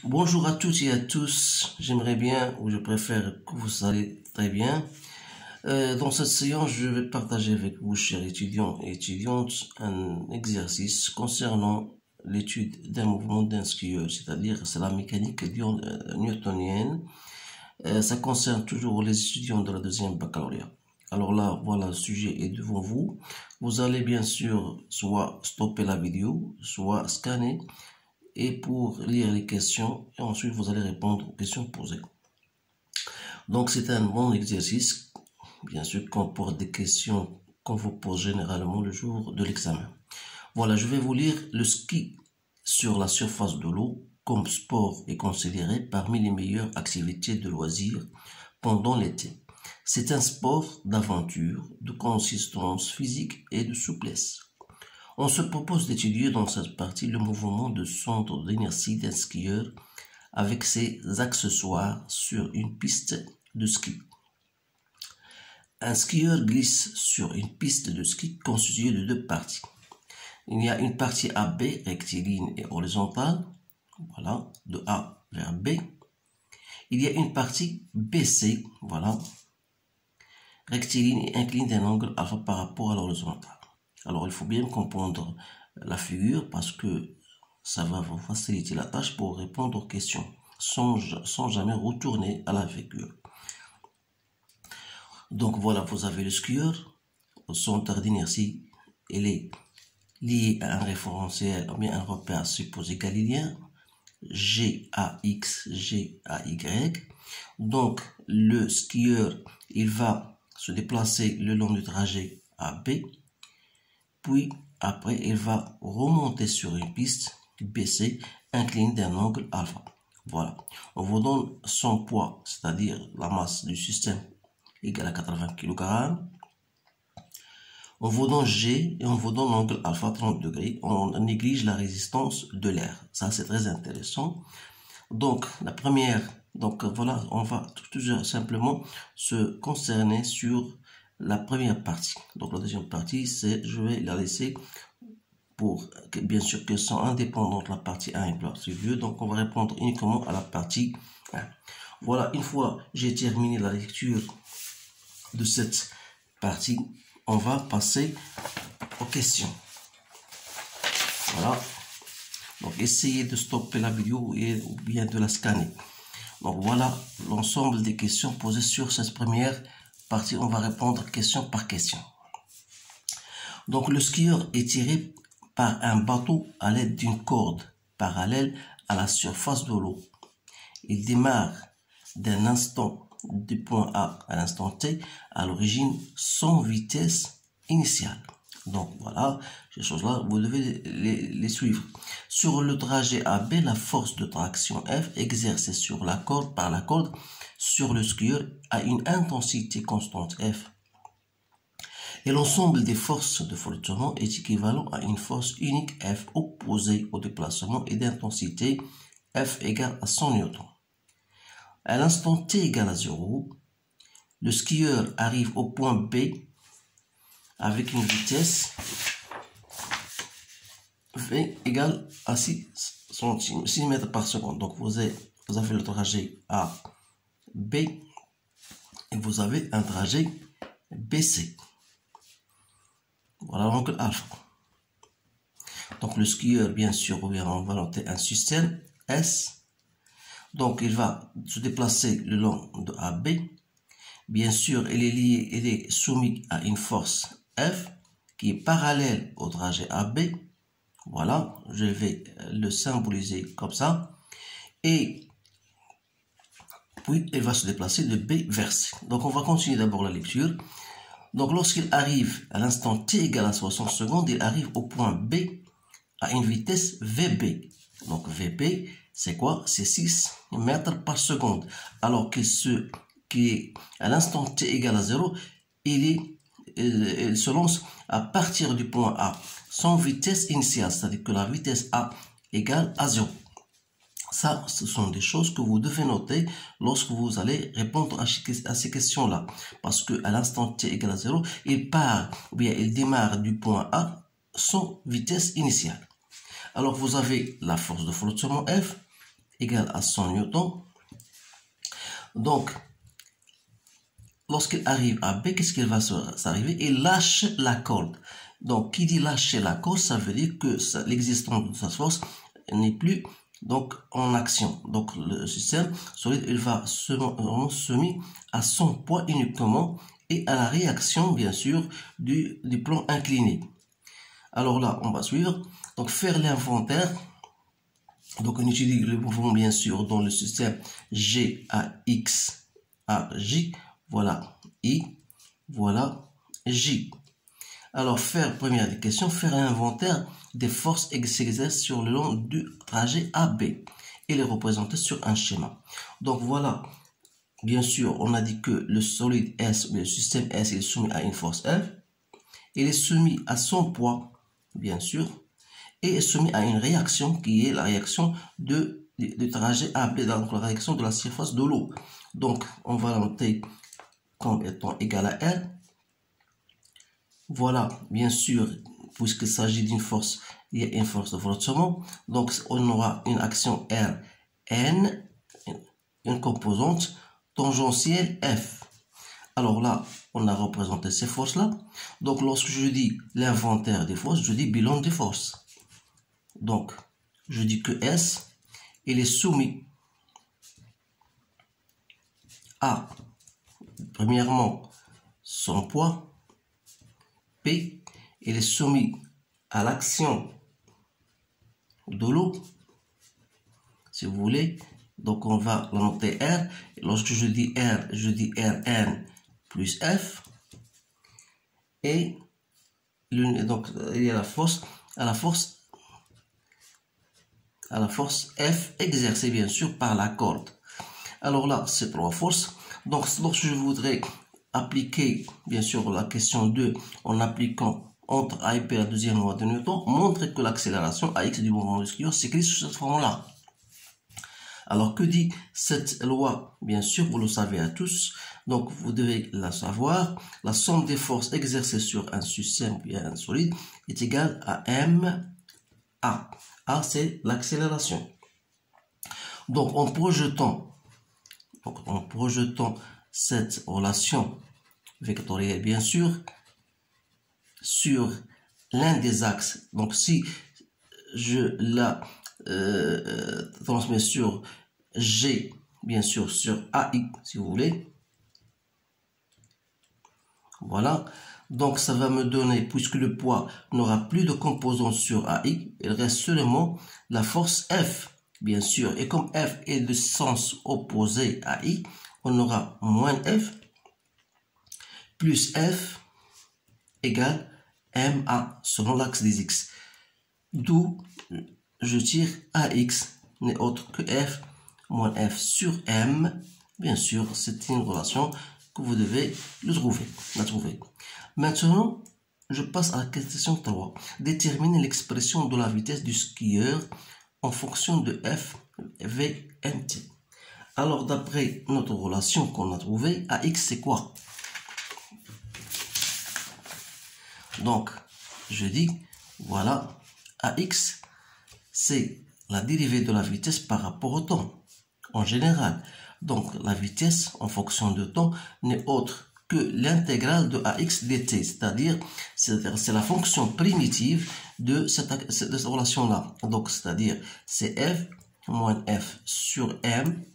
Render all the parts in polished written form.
Bonjour à toutes et à tous. J'aimerais bien, ou je préfère que vous allez très bien. Dans cette séance, je vais partager avec vous, chers étudiants et étudiantes, un exercice concernant l'étude d'un mouvement d'un skieur, c'est-à-dire c'est la mécanique newtonienne. Ça concerne toujours les étudiants de la deuxième baccalauréat. Alors là, voilà, le sujet est devant vous. Vous allez bien sûr soit stopper la vidéo, soit scanner et pour lire les questions et ensuite vous allez répondre aux questions posées. Donc c'est un bon exercice, bien sûr, qui comporte des questions qu'on vous pose généralement le jour de l'examen. Voilà, je vais vous lire le ski sur la surface de l'eau comme sport est considéré parmi les meilleures activités de loisirs pendant l'été. C'est un sport d'aventure, de consistance physique et de souplesse. On se propose d'étudier dans cette partie le mouvement de centre d'inertie d'un skieur avec ses accessoires sur une piste de ski. Un skieur glisse sur une piste de ski constituée de deux parties. Il y a une partie AB rectiligne et horizontale, voilà, de A vers B. Il y a une partie BC, voilà, rectiligne et inclinée d'un angle alpha par rapport à l'horizontale. Alors, il faut bien comprendre la figure parce que ça va vous faciliter la tâche pour répondre aux questions sans jamais retourner à la figure. Donc, voilà, vous avez le skieur. Son centre d'inertie, il est lié à un référentiel, ou bien un repère supposé galiléen, GAX, GAY. Donc, le skieur, il va se déplacer le long du trajet AB. Puis, après, il va remonter sur une piste BC inclinée d'un angle alpha. Voilà. On vous donne son poids, c'est-à-dire la masse du système égale à 80 kg. On vous donne G et on vous donne l'angle alpha 30 degrés. On néglige la résistance de l'air. Ça, c'est très intéressant. Donc, la première, donc voilà, on va tout simplement se concerner sur la première partie. Donc la deuxième partie, je vais la laisser pour que, bien sûr, qu'elles sont indépendantes, la partie 1 et la partie 2. Donc on va répondre uniquement à la partie 1. Voilà, une fois j'ai terminé la lecture de cette partie, on va passer aux questions. Voilà. Donc essayez de stopper la vidéo ou bien de la scanner. Donc voilà l'ensemble des questions posées sur cette première partie. On va répondre question par question. Donc le skieur est tiré par un bateau à l'aide d'une corde parallèle à la surface de l'eau. Il démarre d'un instant du point A à l'instant T à l'origine sans vitesse initiale. Donc voilà, ces choses-là, vous devez les suivre. Sur le trajet AB, la force de traction F exercée sur la corde par la corde sur le skieur a une intensité constante F. Et l'ensemble des forces de flottement est équivalent à une force unique F opposée au déplacement et d'intensité F égale à 100 newtons. À l'instant T égale à 0, le skieur arrive au point B avec une vitesse V égale à 6 mètres par seconde. Donc vous avez le trajet A, B et vous avez un trajet BC. Voilà l'angle alpha. Donc le skieur, bien sûr, on va noter un système S. Donc il va se déplacer le long de AB. Bien sûr, il est soumis à une force F qui est parallèle au trajet AB. Voilà, je vais le symboliser comme ça. Et puis il va se déplacer de B vers C. Donc on va continuer d'abord la lecture. Donc lorsqu'il arrive à l'instant T égale à 60 secondes, il arrive au point B à une vitesse VB. Donc VB, c'est quoi? C'est 6 mètres par seconde. Alors que ce qui est à l'instant T égale à 0, il se lance à partir du point A sans vitesse initiale, c'est-à-dire que la vitesse A égale à 0. Ça, ce sont des choses que vous devez noter lorsque vous allez répondre à ces questions-là. Parce que à l'instant T égale à 0, il part, ou bien il démarre du point A sans vitesse initiale. Alors vous avez la force de flottement F égale à 100 newtons. Donc, lorsqu'il arrive à B, qu'est-ce qu'il va s'arriver? Il lâche la corde. Donc, qui dit lâcher la corde, ça veut dire que l'existence de sa force n'est plus donc en action. Donc, le système solide, il va se mettre à son poids uniquement et à la réaction, bien sûr, du plan incliné. Alors là, on va suivre. Donc, faire l'inventaire. Donc, on utilise le mouvement, bien sûr, dans le système G à X à J. Voilà I, voilà J. Alors, première question, faire un inventaire des forces qui s'exercent sur le long du trajet AB et les représenter sur un schéma. Donc, voilà, bien sûr, on a dit que le solide S, le système S, est soumis à une force F. Il est soumis à son poids, bien sûr, et est soumis à une réaction qui est la réaction du trajet AB, donc la réaction de la surface de l'eau. Donc, on va la noter comme étant égal à R. Voilà, bien sûr, puisqu'il s'agit d'une force, il y a une force de frottement. Donc, on aura une action Rn, une composante tangentielle F. Alors là, on a représenté ces forces-là. Donc, lorsque je dis l'inventaire des forces, je dis bilan des forces. Donc, je dis que S, il est soumis à, premièrement, son poids. P, il est soumis à l'action de l'eau, si vous voulez. Donc, on va la noter R. Et lorsque je dis R, je dis Rn plus F. Et donc, il y a la force F exercée, bien sûr, par la corde. Alors là, c'est 3 forces. Donc, lorsque je voudrais appliquer, bien sûr, la question 2 en appliquant entre A et P la deuxième loi de Newton, montre que l'accélération AX du mouvement du skieur s'écrit sous cette forme-là. Alors, que dit cette loi? Bien sûr, vous le savez à tous. Donc, vous devez la savoir. La somme des forces exercées sur un système bien solide est égale à MA. A, c'est l'accélération. Donc, en projetant cette relation vectorielle, bien sûr, sur l'un des axes. Donc, si je la transmets sur G, bien sûr, sur AI, si vous voulez. Voilà. Donc, ça va me donner, puisque le poids n'aura plus de composants sur AI, il reste seulement la force F, bien sûr. Et comme F est de sens opposé à I, on aura moins F plus F égale MA selon l'axe des X. D'où je tire AX n'est autre que F moins F sur M. Bien sûr, c'est une relation que vous devez la trouver. Maintenant, je passe à la question 3. Déterminer l'expression de la vitesse du skieur en fonction de F, V, Mt. Alors, d'après notre relation qu'on a trouvée, AX, c'est quoi? Donc, je dis, voilà, AX, c'est la dérivée de la vitesse par rapport au temps, en général. Donc, la vitesse en fonction de temps n'est autre que l'intégrale de AX dt, c'est-à-dire c'est la fonction primitive de cette relation-là. Donc, c'est-à-dire c'est F moins F sur M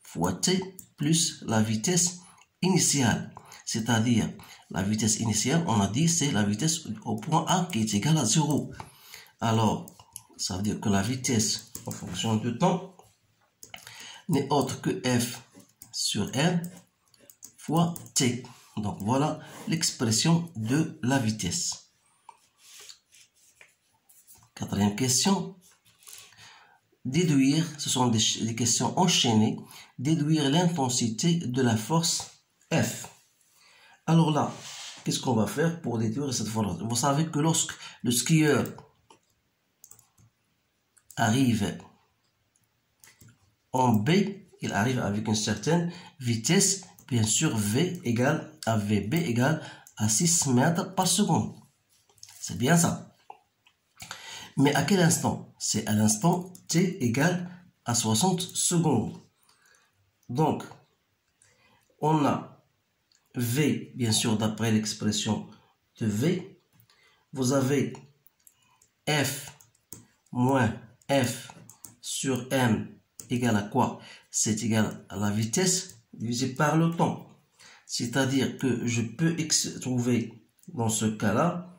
fois T plus la vitesse initiale. C'est-à-dire la vitesse initiale, on a dit, c'est la vitesse au point A qui est égale à 0. Alors, ça veut dire que la vitesse en fonction du temps n'est autre que F sur M fois T. Donc, voilà l'expression de la vitesse. Quatrième question. Déduire, ce sont des questions enchaînées, déduire l'intensité de la force F. Alors là, qu'est-ce qu'on va faire pour déduire cette force? Vous savez que lorsque le skieur arrive en B, il arrive avec une certaine vitesse, bien sûr V égale à VB égale à 6 mètres par seconde. C'est bien ça. Mais à quel instant? C'est à l'instant T égale à 60 secondes. Donc, on a V, bien sûr, d'après l'expression de V. Vous avez F moins F sur M égale à quoi? C'est égal à la vitesse divisée par le temps. C'est-à-dire que je peux trouver dans ce cas-là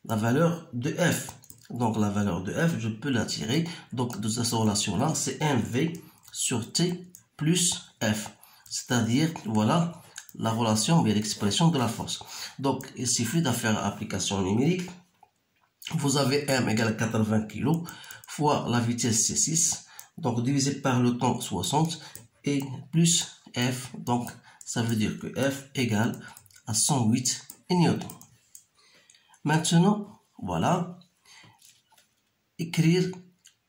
la valeur de F. Donc la valeur de F, je peux la tirer. Donc de cette relation-là, c'est mv sur T plus F. C'est-à-dire, voilà la relation, bien l'expression de la force. Donc il suffit de faire application numérique. Vous avez M égale 80 kg fois la vitesse c'est 6. Donc divisé par le temps 60 et plus F. Donc ça veut dire que F égale à 108 newtons. Maintenant, voilà, écrire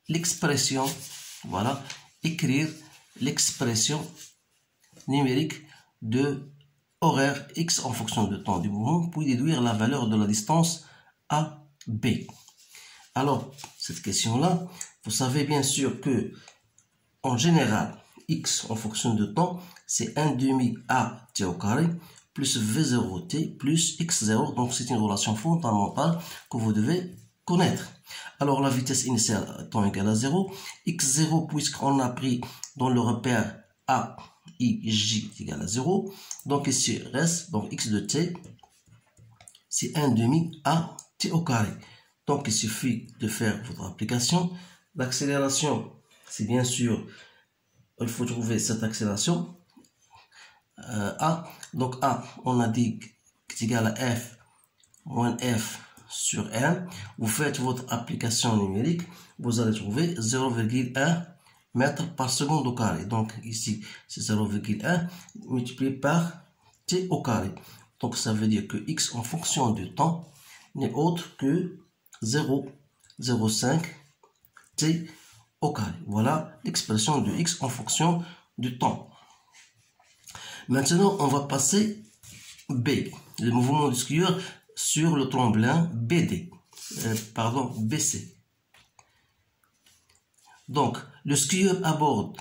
l'expression, voilà, écrire l'expression numérique de horaire x en fonction du temps du mouvement, puis déduire la valeur de la distance AB. Alors, cette question-là, vous savez bien sûr que, en général, x en fonction de temps, c'est 1/2 at au carré plus v0t plus x0. Donc, c'est une relation fondamentale que vous devez connaître. Alors, la vitesse initiale étant égale à 0, x0, puisqu'on a pris dans le repère a, i, j égale à 0. Donc, ici reste, donc x de t, c'est 1/2 at au carré. Donc, il suffit de faire votre application. L'accélération, c'est bien sûr, il faut trouver cette accélération. A, donc A, on a dit que c'est égal à F moins F sur M. Vous faites votre application numérique, vous allez trouver 0,1 mètres par seconde au carré. Donc ici, c'est 0,1 multiplié par T au carré. Donc ça veut dire que X en fonction du temps n'est autre que 0,05 T au carré. Voilà l'expression de X en fonction du temps. Maintenant, on va passer B, le mouvement du skieur sur le tremblin BC. Donc, le skieur aborde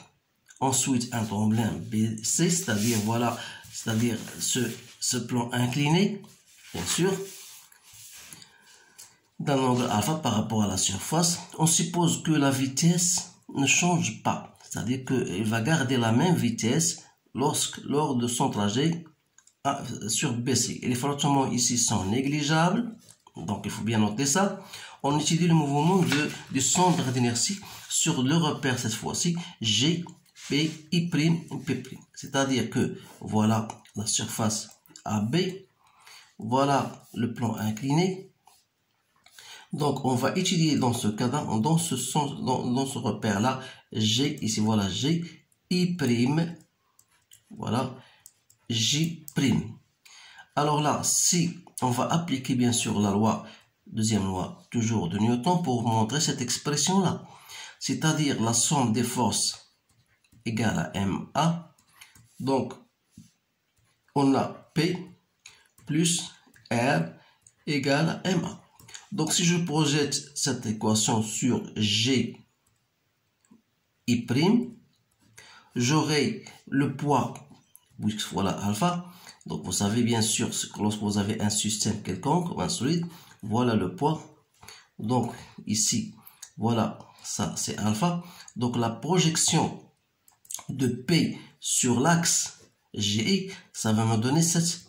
ensuite un tremblin BC, c'est-à-dire voilà, c'est-à-dire ce plan incliné, bien sûr, d'un angle alpha par rapport à la surface. On suppose que la vitesse ne change pas, c'est-à-dire qu'il va garder la même vitesse lors de son trajet sur BC. Et les frottements ici sont négligeables, donc il faut bien noter ça. On étudie le mouvement du centre d'inertie sur le repère cette fois-ci G, P, I', P'. C'est-à-dire que voilà la surface AB, voilà le plan incliné. Donc on va étudier dans ce cas dans ce repère-là G, ici voilà G, I', voilà, J'. Alors là, si on va appliquer bien sûr la loi, deuxième loi, toujours de Newton, pour montrer cette expression-là. C'est-à-dire la somme des forces égale à MA. Donc, on a P plus R égale à MA. Donc, si je projette cette équation sur G', j'aurai le poids, voilà alpha. Donc vous savez bien sûr que lorsque vous avez un système quelconque, un solide, voilà le poids. Donc ici, voilà, ça c'est alpha. Donc la projection de P sur l'axe GI, ça va me donner cette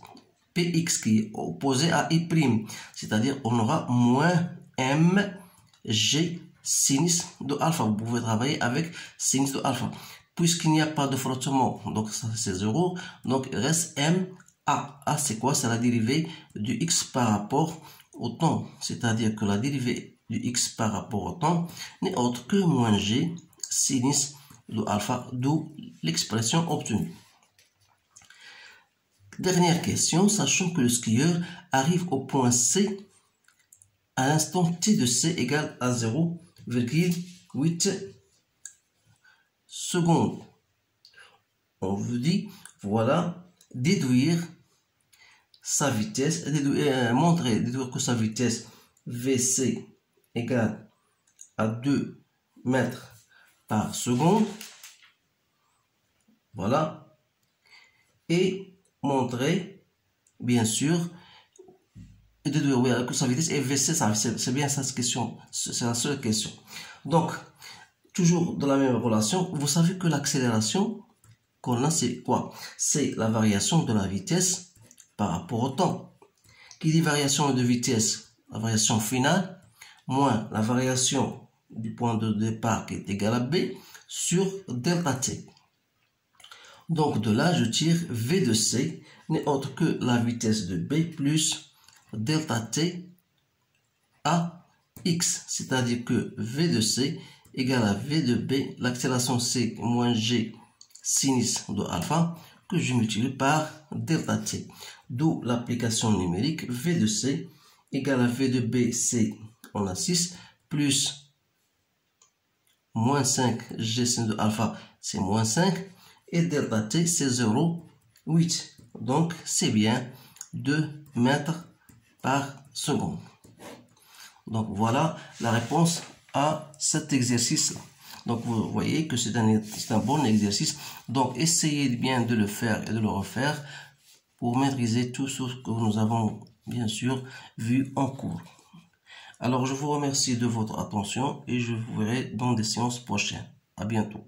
PX qui est opposée à I'. C'est-à-dire on aura moins MG sinus de alpha. Vous pouvez travailler avec sinus de alpha. Puisqu'il n'y a pas de frottement, donc ça c'est 0, donc il reste MA. A c'est quoi? C'est la dérivée du x par rapport au temps. C'est-à-dire que la dérivée du x par rapport au temps n'est autre que moins g sinus de alpha, d'où l'expression obtenue. Dernière question, sachant que le skieur arrive au point C à l'instant t de c égale à 0,8 secondes. On vous dit, voilà, déduire sa vitesse, déduire que sa vitesse VC égale à 2 mètres par seconde. Voilà. Et montrer, bien sûr, que sa vitesse est VC, c'est bien ça, cette question. C'est la seule question. Donc, toujours dans la même relation, vous savez que l'accélération qu'on a, c'est quoi? C'est la variation de la vitesse par rapport au temps. Qui dit variation de vitesse? La variation finale, moins la variation du point de départ qui est égal à B sur delta t. Donc de là, je tire V de C n'est autre que la vitesse de B plus delta t à x. C'est-à-dire que V de C égale à V de B, l'accélération C moins G sinus de alpha, que je multiplie par delta t. D'où l'application numérique V de C égale à V de B, C, on a 6, plus moins 5 G sinus de alpha, c'est moins 5, et delta t, c'est 0,8. Donc, c'est bien 2 mètres par seconde. Donc, voilà la réponse à cet exercice-là. Donc, vous voyez que c'est un bon exercice. Donc, essayez bien de le faire et de le refaire pour maîtriser tout ce que nous avons, bien sûr, vu en cours. Alors, je vous remercie de votre attention et je vous verrai dans des séances prochaines. À bientôt.